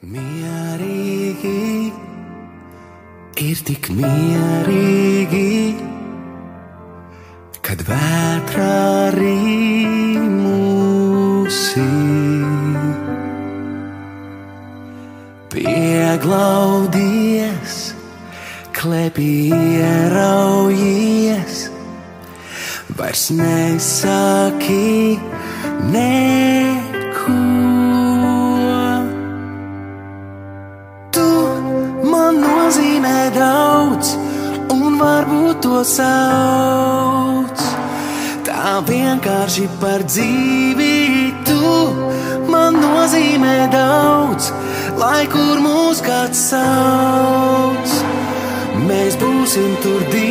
Mierīgi, ir tik mierīgi, kad vētrā rīmusī. Pieglaudies, klēpī ieraujies, vairs nesaki neko. Tu man nozīmē daudz, un varbūt to sauc tā vienkārši par dzīvi. Tu man nozīmē daudz, lai kur mūs kāds sauc, mēs būsim tur divi.